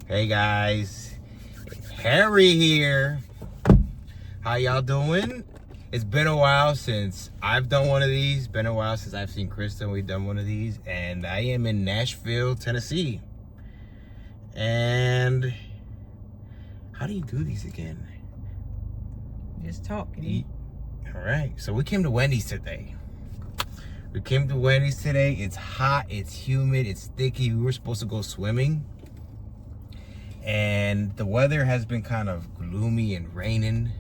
Hey guys, Harry here. How y'all doing? It's been a while since I've done one of these. Been a while since I've seen Krista and we've done one of these. And I am in Nashville, Tennessee. And how do you do these again? Just talk. All right, so we came to Wendy's today. It's hot, it's humid, it's sticky. We were supposed to go swimming. And the weather has been kind of gloomy and raining.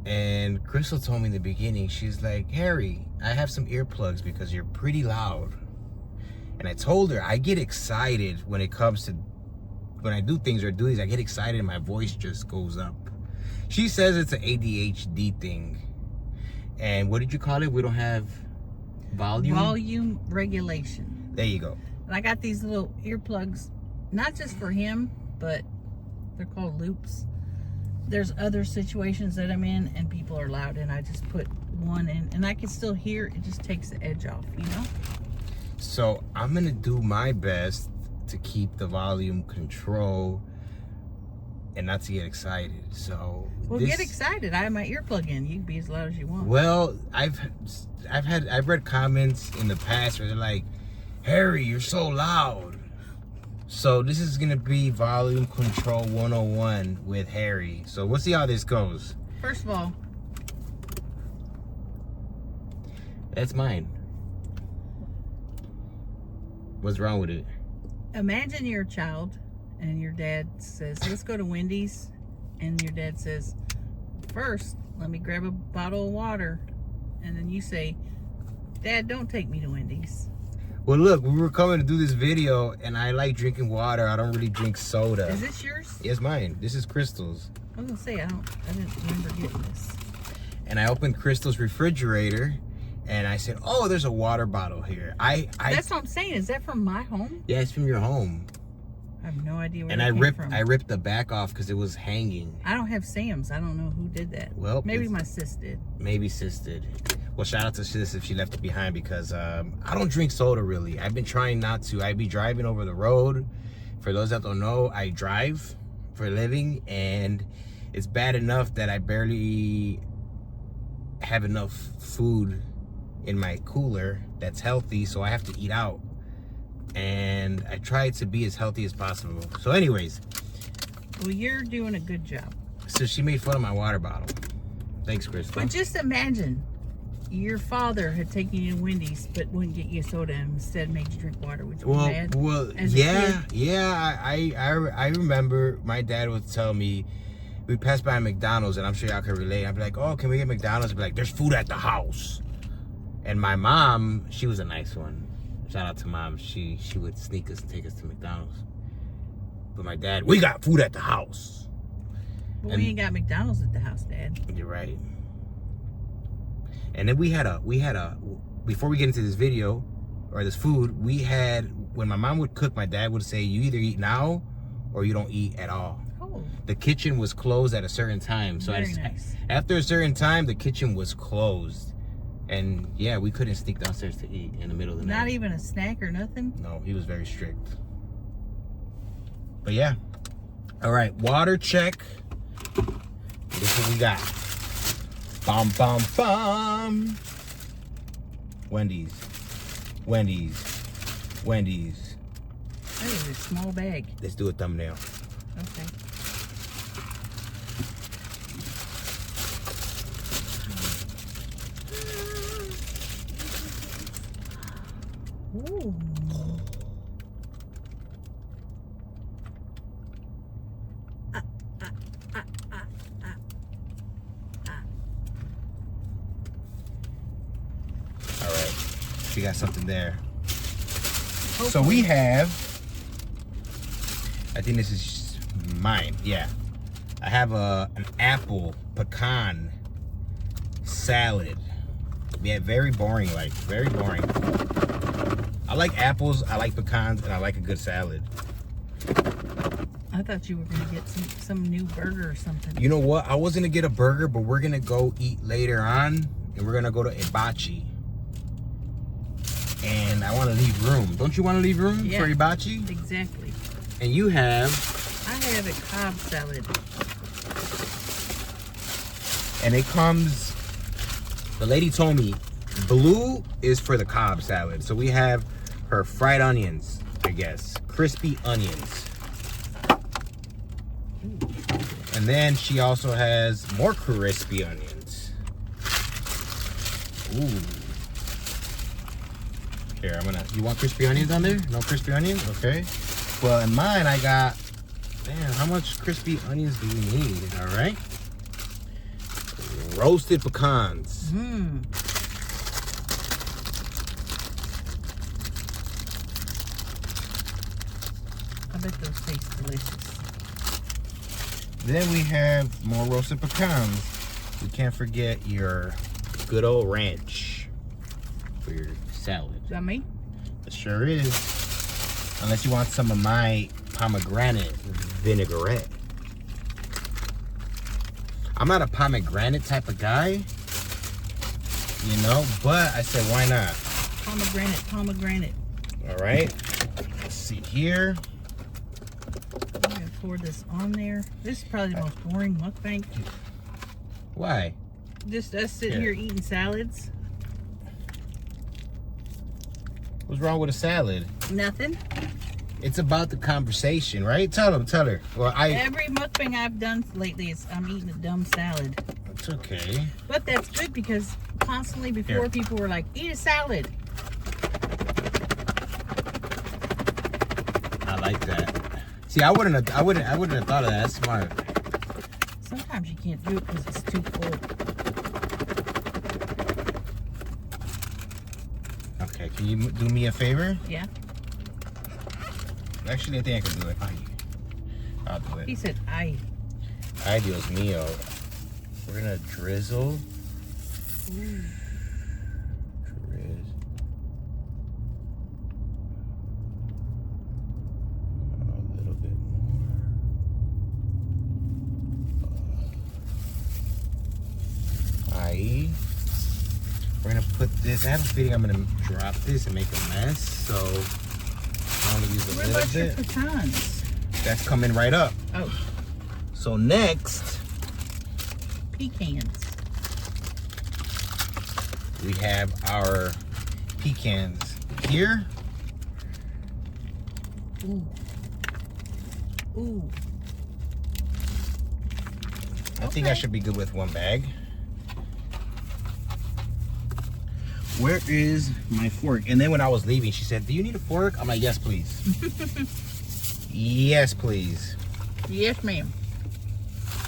And Crystal told me in the beginning, she's like, Harry, I have some earplugs because you're pretty loud. And I told her, I get excited when it comes to, when I do things or do these, I get excited and my voice just goes up. She says it's an ADHD thing. And what did you call it? We don't have volume? Volume regulation. There you go. And I got these little earplugs, not just for him, but they're called loops. There's other situations that I'm in and people are loud and I just put one in and I can still hear. It just takes the edge off, you know? So I'm gonna do my best to keep the volume control and not to get excited. So get excited. I have my earplug in. You can be as loud as you want. Well, I've read comments in the past where they're like, Harry, you're so loud. So this is gonna be volume control 101 with Harry. So we'll see how this goes. First of all, that's mine. What's wrong with it? imagine you're a child and your dad says, let's go to Wendy's. And your dad says, first, let me grab a bottle of water. And then you say, Dad, don't take me to Wendy's. Well, look, we were coming to do this video, and I like drinking water. I don't really drink soda. Is this yours? Yes, mine. This is Crystal's. I was gonna say I didn't remember getting this. And I opened Crystal's refrigerator, and I said, "Oh, there's a water bottle here." That's what I'm saying. Is that from my home? Yeah, it's from your home. I have no idea where. And it came from. I ripped the back off because it was hanging. I don't have Sam's. I don't know who did that. Well, maybe my sis did. Maybe sis did. Well, shout out to sis if she left it behind because I don't drink soda really. I've been trying not to. I be driving over the road. For those that don't know, I drive for a living, and it's bad enough that I barely have enough food in my cooler that's healthy, so I have to eat out. And I try to be as healthy as possible. So anyways. Well, you're doing a good job. So she made fun of my water bottle. Thanks, Crystal. But just imagine your father had taken you to Wendy's but wouldn't get you a soda and instead made you drink water. Would you be mad? Well, yeah. I remember my dad would tell me, we'd pass by McDonald's, and I'm sure y'all can relate. I'd be like, oh, can we get McDonald's? I'd be like, there's food at the house. And my mom, she was a nice one. Shout out to Mom. She would sneak us and take us to McDonald's. But my dad, we got food at the house. Well, we ain't got McDonald's at the house, Dad. You're right. And then we had a before we get into this video or this food, when my mom would cook, my dad would say, you either eat now or you don't eat at all. Oh. The kitchen was closed at a certain time. So nice. After a certain time, the kitchen was closed. And yeah, we couldn't sneak downstairs to eat in the middle of the night. Not even a snack or nothing? No, he was very strict. But yeah. All right, water check. This is what we got. Bum, bum, bum. Wendy's. That is a small bag. Let's do a thumbnail. Okay. Ooh. All right, she got something there. Okay. So we have, I think this is mine, yeah. I have an apple pecan salad. Yeah, very boring. I like apples, I like pecans, and I like a good salad. I thought you were gonna get some new burger or something. You know what? I was gonna get a burger, but we're gonna go eat later on, and we're gonna go to Hibachi. And I want to leave room. Don't you want to leave room for hibachi? Exactly. And you have... I have a Cobb salad. And it comes... The lady told me blue is for the Cobb salad. So we have her fried onions, I guess. Crispy onions. And then she also has more crispy onions. Ooh. Here, you want crispy onions on there? No crispy onions? Okay. Well, in mine, I got, damn, how much crispy onions do you need? All right. Roasted pecans. I bet those taste delicious. Then we have more roasted pecans. We can't forget your good old ranch for your salad. Is that me? It sure is. Unless you want some of my pomegranate vinaigrette. I'm not a pomegranate type of guy, you know, but I said, why not? Pomegranate. All right. Let's see here. I'm gonna pour this on there. This is probably the most boring mukbang. Why? Just us sitting here eating salads. What's wrong with a salad? Nothing. It's about the conversation, right? Tell her. Well, every mukbang I've done lately I'm eating a dumb salad. It's okay. But that's good because constantly before people were like, eat a salad. I like that. See, I wouldn't have thought of that. That's smart. Sometimes you can't do it because it's too full. Okay, can you do me a favor? Yeah. Actually, I think I can do it. I'll do it. He said, "Ay." Ay, Dios mío. We're gonna drizzle. Ooh. A little bit more. Aye. We're gonna put this. I have a feeling I'm gonna drop this and make a mess. So I'm gonna use a What little about your bit. pecans? That's coming right up. Oh, So next, pecans. we have our pecans here. Ooh. Ooh. I think I should be good with one bag. Where is my fork? And then when I was leaving, she said, "Do you need a fork?" I'm like, "Yes, please." Yes, please. Yes, ma'am.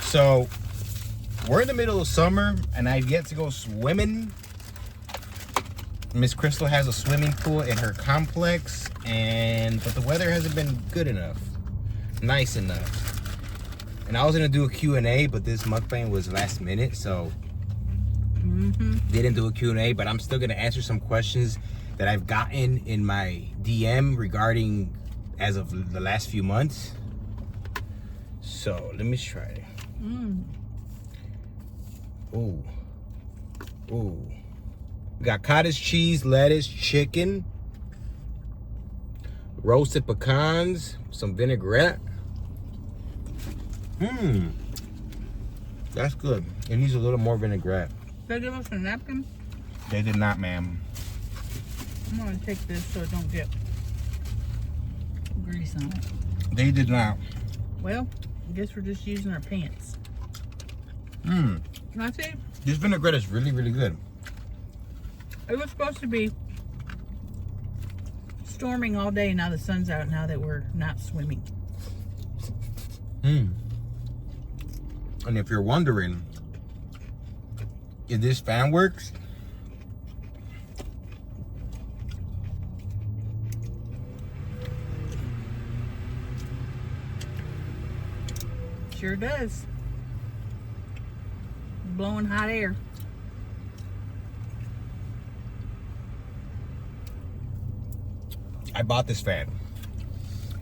So we're in the middle of summer, and I've yet to go swimming. Miss Crystal has a swimming pool in her complex, but the weather hasn't been good enough, nice enough. And I was gonna do a Q&A, but this mukbang was last minute, so didn't do a Q&A. But I'm still gonna answer some questions that I've gotten in my DM regarding as of the last few months. So let me try. Ooh. We got cottage cheese, lettuce, chicken, roasted pecans, some vinaigrette. That's good. It needs a little more vinaigrette. Did they give us a napkin? They did not, ma'am. I'm gonna take this so it don't get grease on it. They did not. Well, I guess we're just using our pants. Can I see? This vinaigrette is really, really good. It was supposed to be storming all day. Now the sun's out now that we're not swimming. And if you're wondering if this fan works, Sure does. Blowing hot air. I bought this fan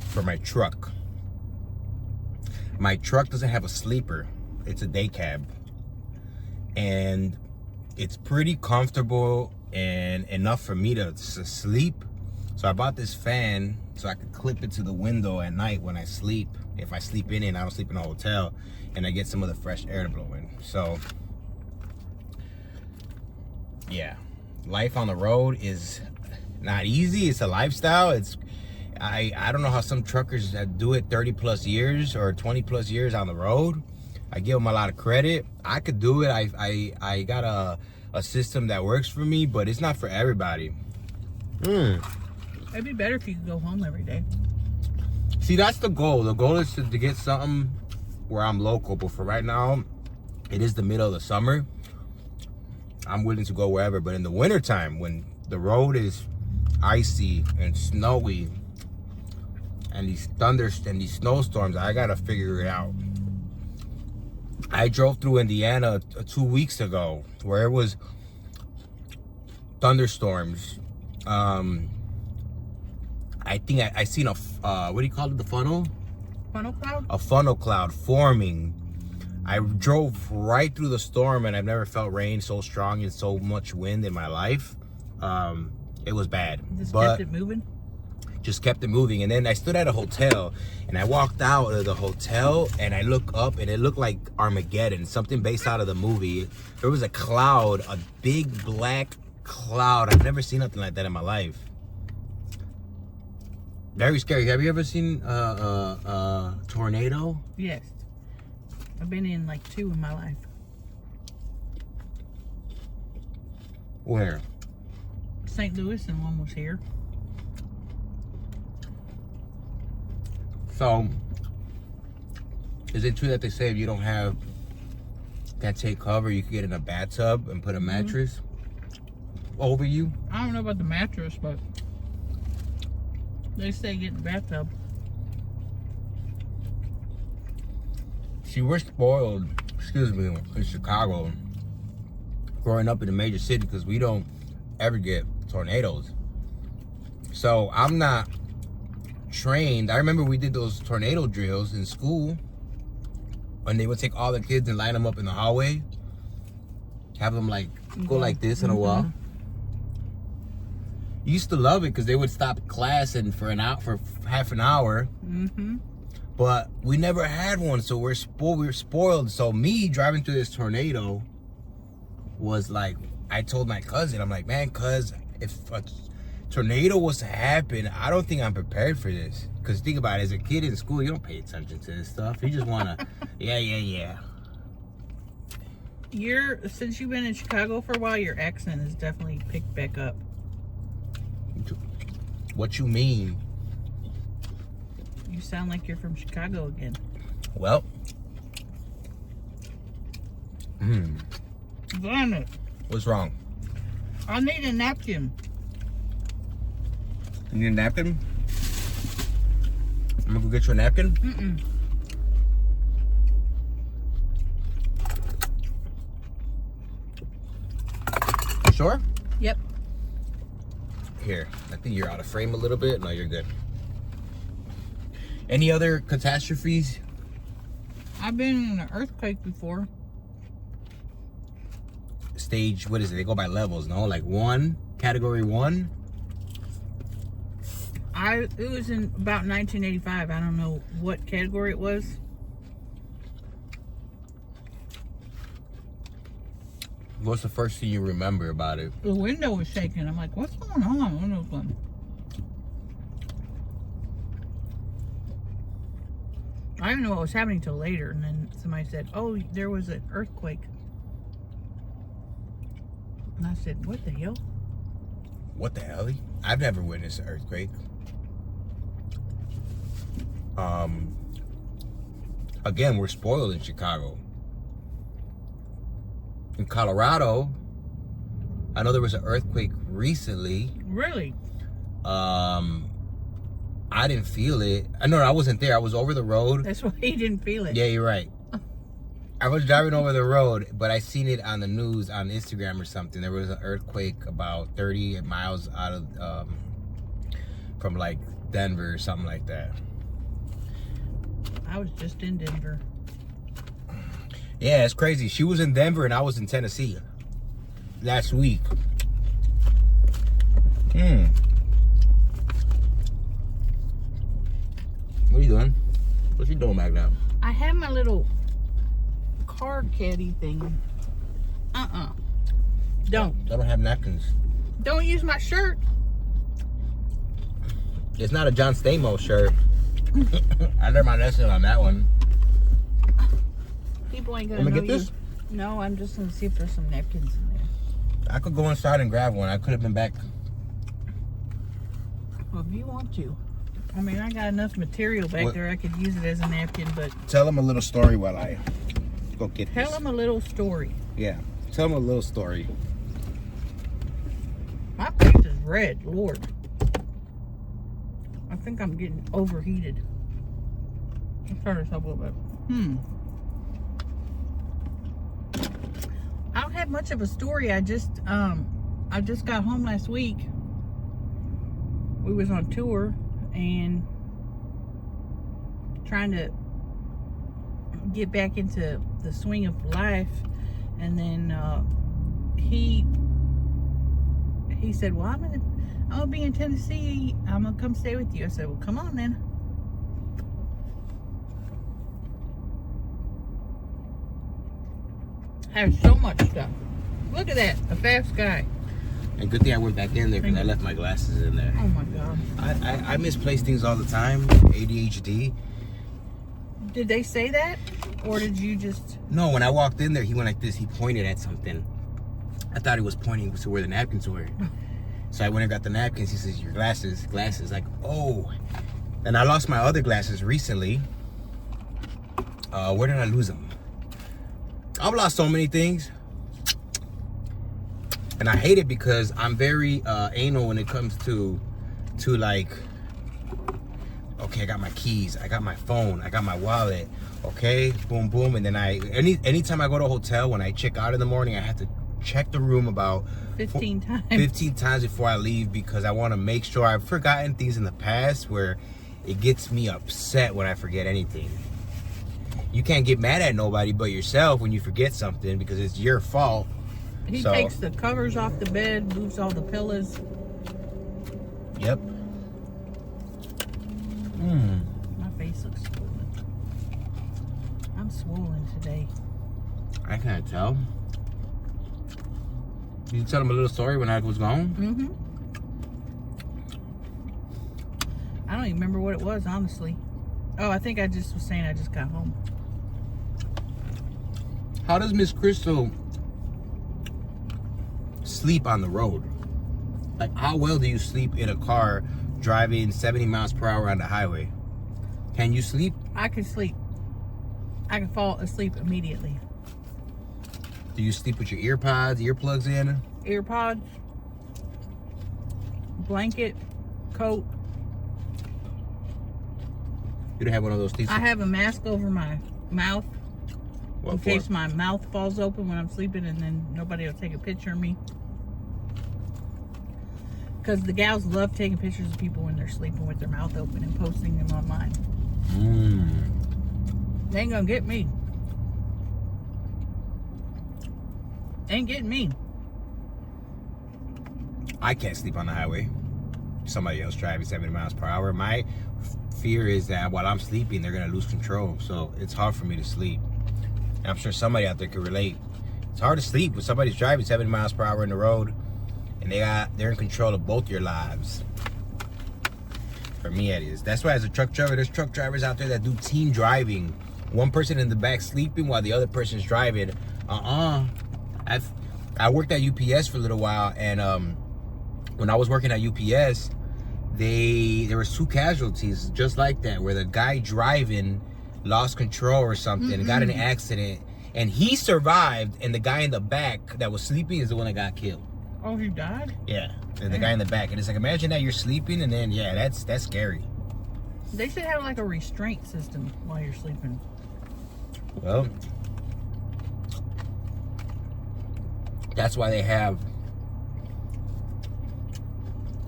for my truck. My truck doesn't have a sleeper. It's a day cab. And it's pretty comfortable and enough for me to sleep. So I bought this fan so I could clip it to the window at night when I sleep. If I sleep in it, I don't sleep in a hotel, and I get some of the fresh air to blow in. So yeah, life on the road is not easy. It's a lifestyle. I don't know how some truckers that do it 30 plus years or 20 plus years on the road. I give them a lot of credit. I could do it. I got a system that works for me, but it's not for everybody. It'd be better if you could go home every day. See, that's the goal. The goal is to get something where I'm local, but for right now, it is the middle of the summer. I'm willing to go wherever, but in the wintertime, when the road is icy and snowy and these thunders and these snowstorms, I gotta figure it out. I drove through Indiana 2 weeks ago where it was thunderstorms. I think I seen a what do you call it, the funnel? Funnel cloud? A funnel cloud forming. I drove right through the storm, and I've never felt rain so strong and so much wind in my life. It was bad. Just kept it moving? Just kept it moving. And then I stood at a hotel, and I walked out of the hotel, and I looked up, and it looked like Armageddon, something based out of the movie. There was a cloud, a big black cloud. I've never seen nothing like that in my life. Very scary. Have you ever seen a tornado? Yes. I've been in like 2 in my life. Where? St. Louis, and one was here. So, is it true that they say if you can't take cover, you can get in a bathtub and put a mattress over you? I don't know about the mattress, but they say get in the bathtub. See, we're spoiled, in Chicago, growing up in a major city, because we don't ever get tornadoes. So I'm not trained. I remember we did those tornado drills in school, when they would take all the kids and line them up in the hallway, have them like go like this in a wall. Used to love it because they would stop class and for half an hour. But we never had one, so we're spoiled. So me driving through this tornado was like, I told my cousin, I'm like, man, cuz if a tornado was to happen, I don't think I'm prepared for this. Because think about it, as a kid in school, you don't pay attention to this stuff. You just want to, yeah. Since you've been in Chicago for a while, your accent has definitely picked back up. What you mean? You sound like you're from Chicago again. Well, Damn it. what's wrong? I need a napkin. You need a napkin? I'm gonna go get you a napkin. You sure? Yep. Here, I think you're out of frame a little bit. No, you're good. Any other catastrophes? I've been in an earthquake before. Stage, what is it? They go by levels, no? Like 1, category 1? It was in about 1985. I don't know what category it was. What's the first thing you remember about it? The window was shaking. I'm like, what's going on? The window's going. I didn't know what was happening till later, and then somebody said, oh, there was an earthquake. And I said, what the hell? What the hell? I've never witnessed an earthquake. Again, we're spoiled in Chicago. In Colorado, I know there was an earthquake recently. Really? I didn't feel it. No, I wasn't there. I was over the road. That's why he didn't feel it. Yeah, you're right. I was driving over the road, but I seen it on the news on Instagram or something. There was an earthquake about 30 miles out of from like Denver or something like that. I was just in Denver. Yeah, it's crazy. She was in Denver and I was in Tennessee last week. you doing? What's you doing back now? I have my little card caddy thing. Don't. I don't have napkins. Don't use my shirt. It's not a John Stamos shirt. I learned my lesson on that one. People ain't gonna Let me know get this? you. No, I'm just gonna see if there's some napkins in there. I could go inside and grab one. I could have been back. Well, if you want to. I mean, I got enough material back there. I could use it as a napkin, but... Tell them a little story while I go get this. Tell them a little story. Yeah. Tell them a little story. My face is red, Lord. I think I'm getting overheated. Let's turn this up a little bit. I don't have much of a story. I just got home last week. We was on tour and trying to get back into the swing of life, and then he said, well, I'm gonna be in Tennessee. I'm gonna come stay with you. I said, well, come on then. I have so much stuff. Look at that, a fast guy. And good thing I went back in there because I left my glasses in there. Oh my God. I misplace things all the time. ADHD. Did they say that? Or did you just... No, when I walked in there, he went like this. He pointed at something. I thought he was pointing to where the napkins were. So I went and got the napkins. He says, your glasses. Like, oh. And I lost my other glasses recently. Where did I lose them? I've lost so many things. And I hate it because I'm very anal when it comes to like, okay, I got my keys, I got my phone, I got my wallet, okay, boom, boom. And then anytime I go to a hotel, when I check out in the morning, I have to check the room about 15 times. 15 times before I leave, because I want to make sure I've forgotten things in the past where it gets me upset when I forget anything. You can't get mad at nobody but yourself when you forget something because it's your fault. He takes the covers off the bed, moves all the pillows. Yep. My face looks swollen. I'm swollen today. I can't tell. Did you tell him a little story when I was gone? I don't even remember what it was, honestly. Oh, I think I just was saying I just got home. How does Miss Crystal sleep on the road? Like, how well do you sleep in a car driving 70 miles per hour on the highway? Can you sleep? I can sleep. I can fall asleep immediately. Do you sleep with your earplugs in? Earpods, blanket, coat. You don't have one of those things? I have a mask over my mouth What in for? case my mouth falls open when I'm sleeping, and then nobody will take a picture of me. Because the gals love taking pictures of people when they're sleeping with their mouth open and posting them online. They ain't gonna get me. Ain't getting me. I can't sleep on the highway. Somebody else driving 70 miles per hour. My fear is that while I'm sleeping, they're gonna lose control. So it's hard for me to sleep. And I'm sure somebody out there could relate. It's hard to sleep when somebody's driving 70 miles per hour in the road and they're in control of both your lives. For me, it is. That's why as a truck driver, there's truck drivers out there that do team driving. One person in the back sleeping while the other person's driving. I worked at UPS for a little while, and when I was working at UPS, there was 2 casualties just like that, where the guy driving lost control or something and got in an accident, and he survived, and the guy in the back that was sleeping is the one that got killed. Oh, he died? Yeah, and the guy in the back. And it's like, imagine that you're sleeping, and then yeah, that's scary. They should have like a restraint system while you're sleeping. Well, that's why they have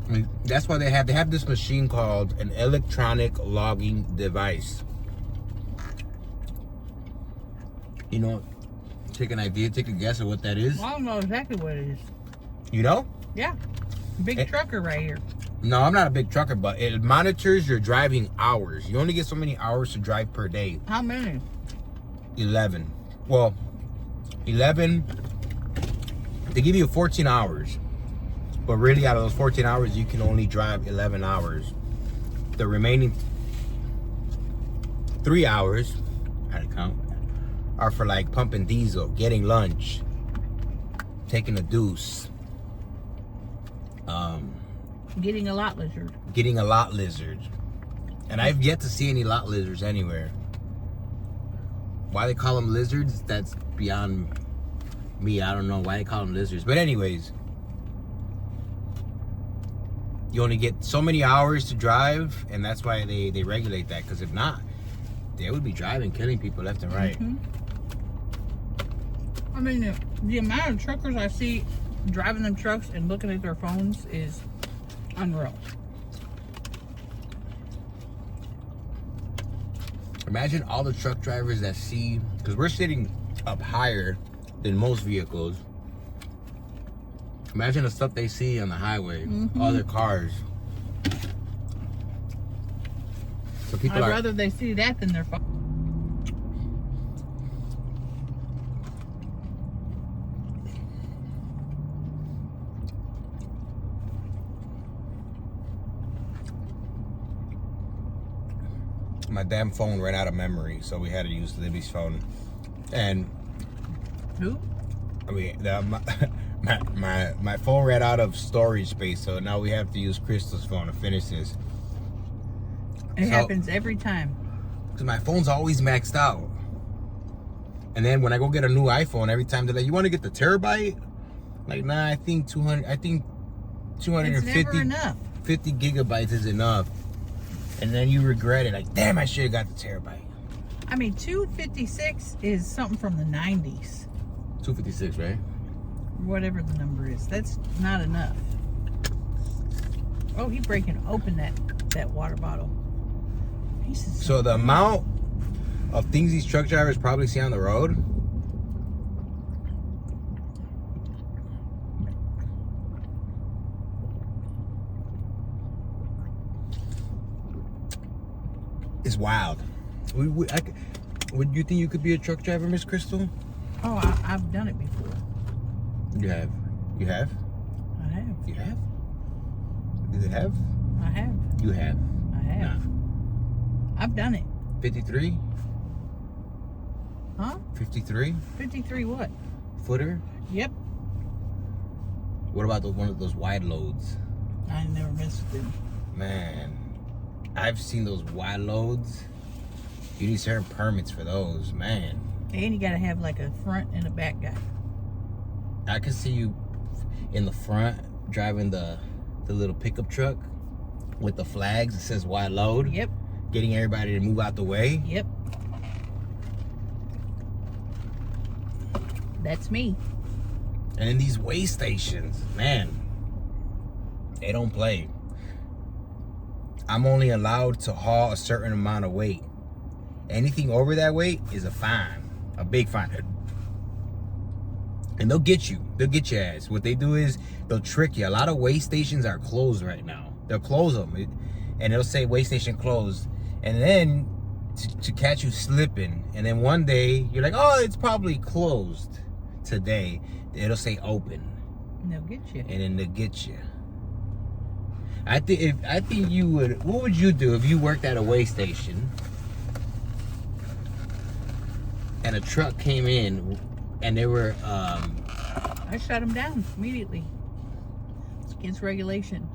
they have this machine called an electronic logging device. You know, take a guess at what that is. I don't know exactly what it is. You know? Yeah. Big trucker right here. No, I'm not a big trucker, but it monitors your driving hours. You only get so many hours to drive per day. How many? 11. Well, 11. They give you 14 hours. But really, out of those 14 hours, you can only drive 11 hours. The remaining 3 hours, I had to count, are for like pumping diesel, getting lunch, taking a deuce, Getting a lot lizard. getting a lot lizard. And I've yet to see any lot lizards anywhere. Why they call them lizards, that's beyond me. I don't know why they call them lizards. But anyways, you only get so many hours to drive, and that's why they regulate that. Because if not, they would be driving, killing people left and right. Mm-hmm. I mean, the amount of truckers I see driving them trucks and looking at their phones is unreal. Imagine all the truck drivers that see, because we're sitting up higher than most vehicles. Imagine the stuff they see on the highway, all their cars. So people I'd rather they see that than their phone. My damn phone ran out of memory, so we had to use Libby's phone. And Who? I mean, my phone ran out of storage space, so now we have to use Crystal's phone to finish this. It happens every time. Because my phone's always maxed out. And then when I go get a new iPhone, every time they're like, "You want to get the terabyte?" Like, nah, I think 250. It's never enough. 50 gigabytes is enough. And then you regret it, like, damn, I should have got the terabyte. I mean, 256 is something from the 90s. 256, right? Whatever the number is. That's not enough. Oh, he's breaking open that water bottle. So the amount of things these truck drivers probably see on the road is wild. Would you think you could be a truck driver, Miss Crystal? Oh, I've done it before. You have? You have? I have. You have? You have? I have. You have? I have. Nah. I've done it. 53? Huh? 53? 53 what? Footer? Yep. What about one of those wide loads? I never messed with them. Man, I've seen those wide loads. You need certain permits for those, man. And you gotta have like a front and a back guy. I could see you in the front driving the little pickup truck with the flags that says wide load. Yep. Getting everybody to move out the way. Yep. That's me. And in these weigh stations, man, they don't play. I'm only allowed to haul a certain amount of weight. Anything over that weight is a fine, a big fine. And they'll get you. They'll get your ass. What they do is they'll trick you. A lot of weigh stations are closed right now. They'll close them, and they'll say weigh station closed. And then to catch you slipping. And then one day you're like, oh, it's probably closed today. It'll say open. And they'll get you. And then they'll get you. I think you would. What would you do if you worked at a weigh station and a truck came in and they were? I shut them down immediately. It's against regulation.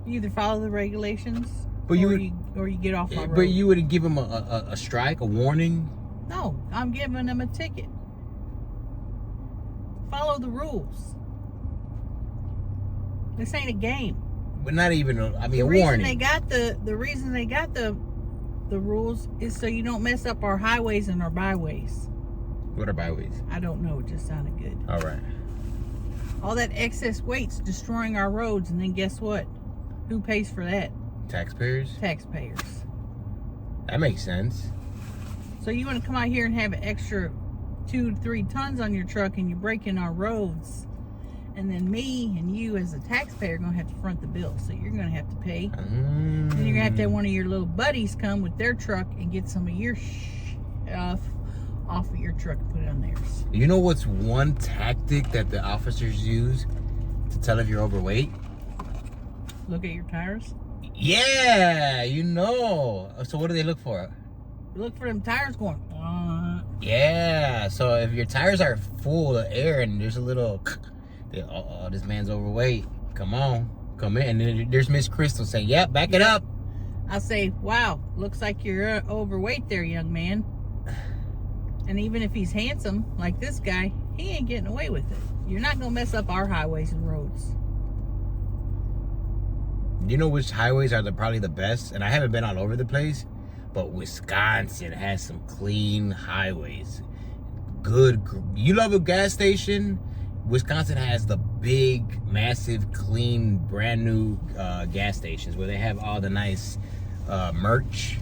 You either follow the regulations, or you get off my road. But you would give them a strike, a warning. No, I'm giving them a ticket. Follow the rules. This ain't a game. But not even, a warning. The reason they got the rules is so you don't mess up our highways and our byways. What are byways? I don't know. It just sounded good. All right. All that excess weight's destroying our roads, and then guess what? Who pays for that? Taxpayers? Taxpayers. That makes sense. So you want to come out here and have an extra 2 to 3 tons on your truck, and you're breaking our roads, And then me and you as a taxpayer are going to have to front the bill. So you're going to have to pay. And you're going to have one of your little buddies come with their truck and get some of your stuff off of your truck and put it on theirs. You know what's one tactic that the officers use to tell if you're overweight? Look at your tires. Yeah, you know. So what do they look for? Look for them tires going. Yeah. So if your tires are full of air and there's a little, oh, this man's overweight. Come on, come in. And then there's Miss Crystal saying, "Yep, back it up." I'll say, "Wow, looks like you're overweight there, young man." And even if he's handsome, like this guy, he ain't getting away with it. You're not gonna mess up our highways and roads. You know which highways are probably the best? And I haven't been all over the place, but Wisconsin has some clean highways. Good. You love a gas station? Wisconsin has the big, massive, clean, brand new gas stations where they have all the nice merch.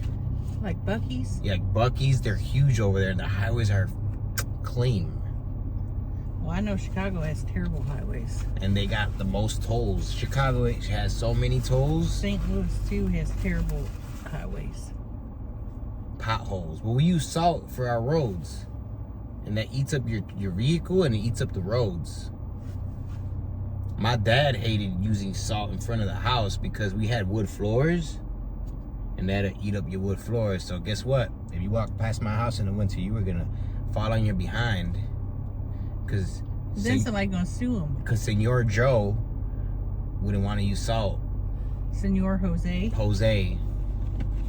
Like Buc-ee's? Yeah, like Buc-ee's. They're huge over there, and the highways are clean. Well, I know Chicago has terrible highways. And they got the most tolls. Chicago has so many tolls. St. Louis, too, has terrible highways. Potholes. Well, we use salt for our roads. And that eats up your vehicle and it eats up the roads. My dad hated using salt in front of the house because we had wood floors. And that'll eat up your wood floors. So guess what? If you walk past my house in the winter, you were going to fall on your behind. Because then somebody's going to sue him. Because Senor Joe wouldn't want to use salt. Senor Jose?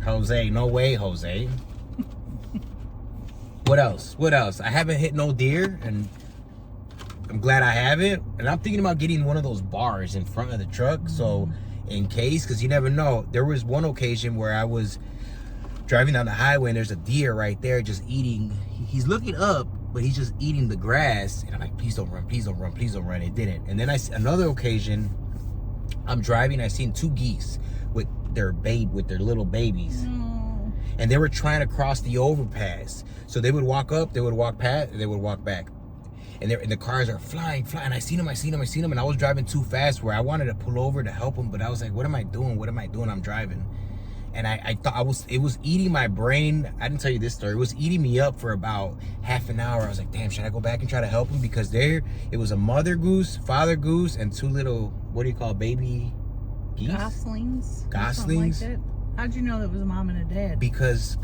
Jose, no way, Jose. What else? I haven't hit no deer, and I'm glad I haven't. And I'm thinking about getting one of those bars in front of the truck, so in case, because you never know. There was one occasion where I was driving down the highway, and there's a deer right there just eating. He's looking up, but he's just eating the grass. And I'm like, please don't run, please don't run, please don't run. It didn't. And then another occasion, I'm driving, I seen two geese with their little babies. And they were trying to cross the overpass. So they would walk up, they would walk past, and they would walk back. And the cars are flying. I seen them, and I was driving too fast where I wanted to pull over to help them, but I was like, what am I doing? I'm driving. And I thought it was eating my brain. I didn't tell you this story. It was eating me up for about half an hour. I was like, damn, should I go back and try to help them? Because it was a mother goose, father goose, and two little, what do you call baby geese? Goslings. Goslings. Like that. How'd you know that was a mom and a dad? Because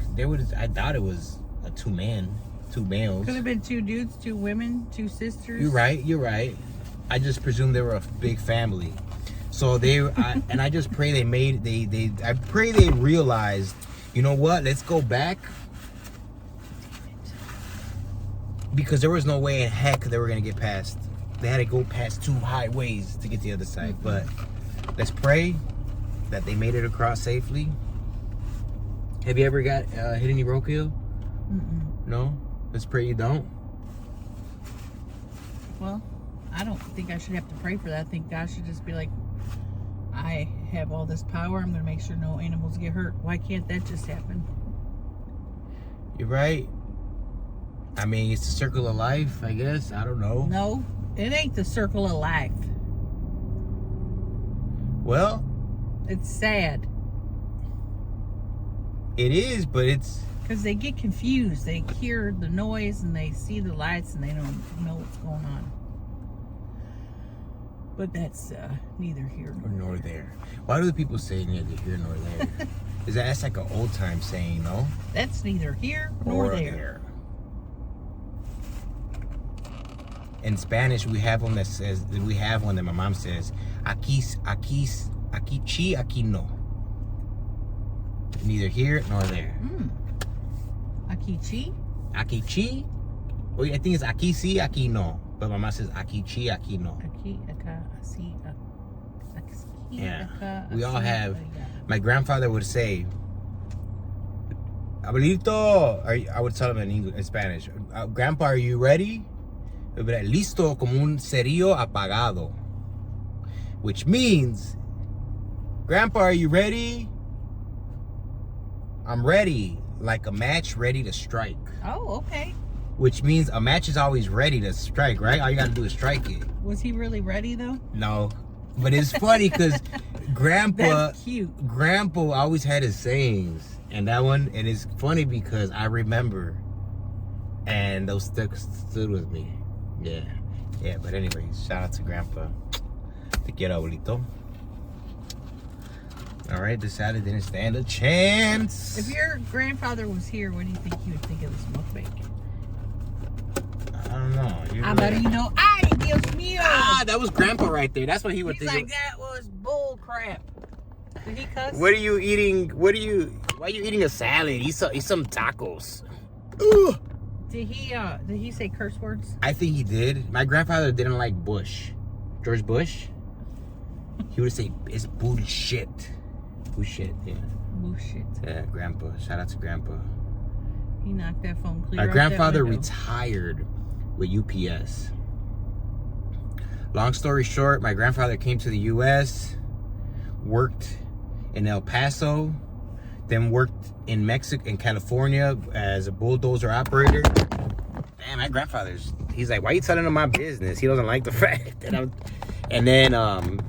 I thought it was a two males. Could have been two dudes, two women, two sisters. You're right. I just presumed they were a big family. So I just pray I pray they realized, you know what, let's go back. Because there was no way in heck they were going to get past. They had to go past two highways to get to the other side. But let's pray that they made it across safely. Have you ever got hit any roadkill? No? Let's pray you don't. Well, I don't think I should have to pray for that. I think God should just be like, I have all this power. I'm going to make sure no animals get hurt. Why can't that just happen? You're right. I mean, it's the circle of life, I guess. I don't know. No, it ain't the circle of life. Well, it's sad. It is, but it's... Because they get confused. They hear the noise and they see the lights and they don't know what's going on. But that's neither here nor there. Why do the people say neither here nor there? That's like an old time saying, no? That's neither here nor there. In Spanish, we have one that my mom says, aquí chi, aquí no. Neither here nor there. Aquí chi? Aquí chi? Well, I think it's aquí sí, aquí no. But my mom says aquí chi, aquí no. Aquí, acá, así, yeah. Acá, we all así, have. allá. My grandfather would say, Abuelito, I would tell him in Spanish, Grandpa, are you ready? Listo como un cerillo apagado. Which means, Grandpa, are you ready? I'm ready, like a match ready to strike. Oh, okay. which means a match is always ready to strike, right? All you gotta do is strike it. Was he really ready though? No, but it's funny because Grandpa, That's cute. Grandpa always had his sayings, and that one, and it's funny because I remember, and those stood with me. Yeah. But anyways, shout out to Grandpa. Te quiero, abuelito. All right, decided didn't stand a chance. If your grandfather was here, what do you think he would think of this mukbang? I don't know. Amarino. Ay, Dios mío. Ah, that was Grandpa right there. That's what he would He's think. like, that was bull crap. Did he cuss? What are you eating? Why are you eating a salad? Eat some tacos. Ugh. Did he say curse words? I think he did. My grandfather didn't like Bush. George Bush. He would say, it's bullshit. Bullshit, yeah. Bullshit. Yeah, Grandpa. Shout out to Grandpa. He knocked that phone clear. My off grandfather that window. retired with UPS. Long story short, my grandfather came to the U.S., worked in El Paso, then worked in Mexico, in California as a bulldozer operator. Man, my he's like, why are you telling him my business? He doesn't like the fact that I'm... And then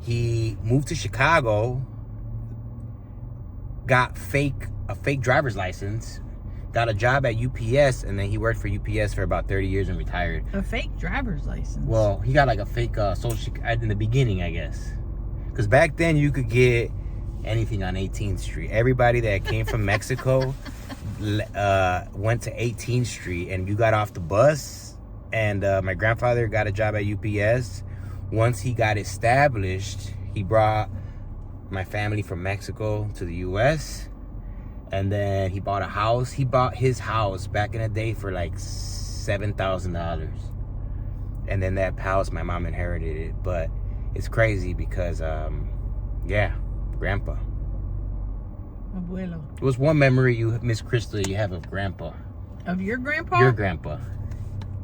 he moved to Chicago, got a fake driver's license, got a job at UPS, and then he worked for UPS for about 30 years and retired. A fake driver's license? Well, he got like a fake social in the beginning, I guess. Because back then you could get anything on 18th Street. Everybody that came from Mexico went to 18th Street, and you got off the bus, and my grandfather got a job at UPS. Once he got established, he brought my family from Mexico to the US, and then he bought a house. He bought his house back in the day for like $7,000, and then that house my mom inherited it. But it's crazy because yeah, Grandpa. Abuelo. What's one memory you, Miss Crystal, you have of Grandpa? Of your grandpa? Your grandpa.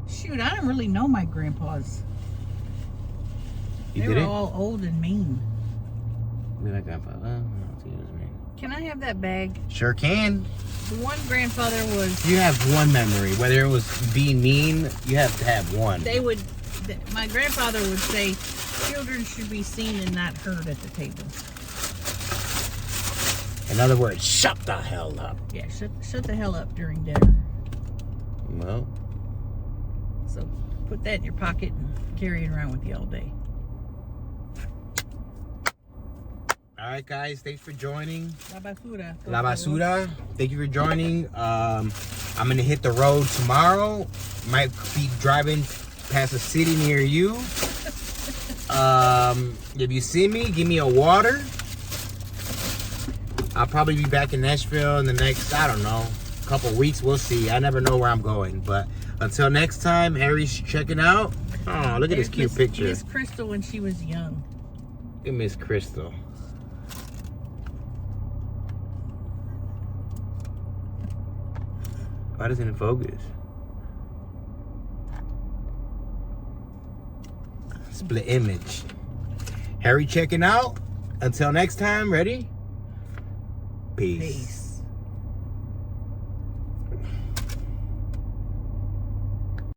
Shoot, I don't really know my grandpas. You They did were it? all old and mean. Look at Grandpa. He was mean. Can I have that bag? Sure can. The one grandfather was... You have one memory. Whether it was being mean, you have to have one. My grandfather would say, children should be seen and not heard at the table. In other words, shut the hell up. Yeah, shut the hell up during dinner. Well, So put that in your pocket and carry it around with you all day. all right, guys. Thanks for joining. La basura. La Basura. Thank you for joining. I'm going to hit the road tomorrow. Might be driving past a city near you. If you see me, give me a water. I'll probably be back in Nashville in the next, I don't know, couple weeks. We'll see. I never know where I'm going. But until next time, Harry's checking out. Oh, look at this cute picture. Miss Crystal when she was young. Look at Miss Crystal. Why doesn't it focus? Split image. Harry checking out. Until next time, ready? Peace. Peace.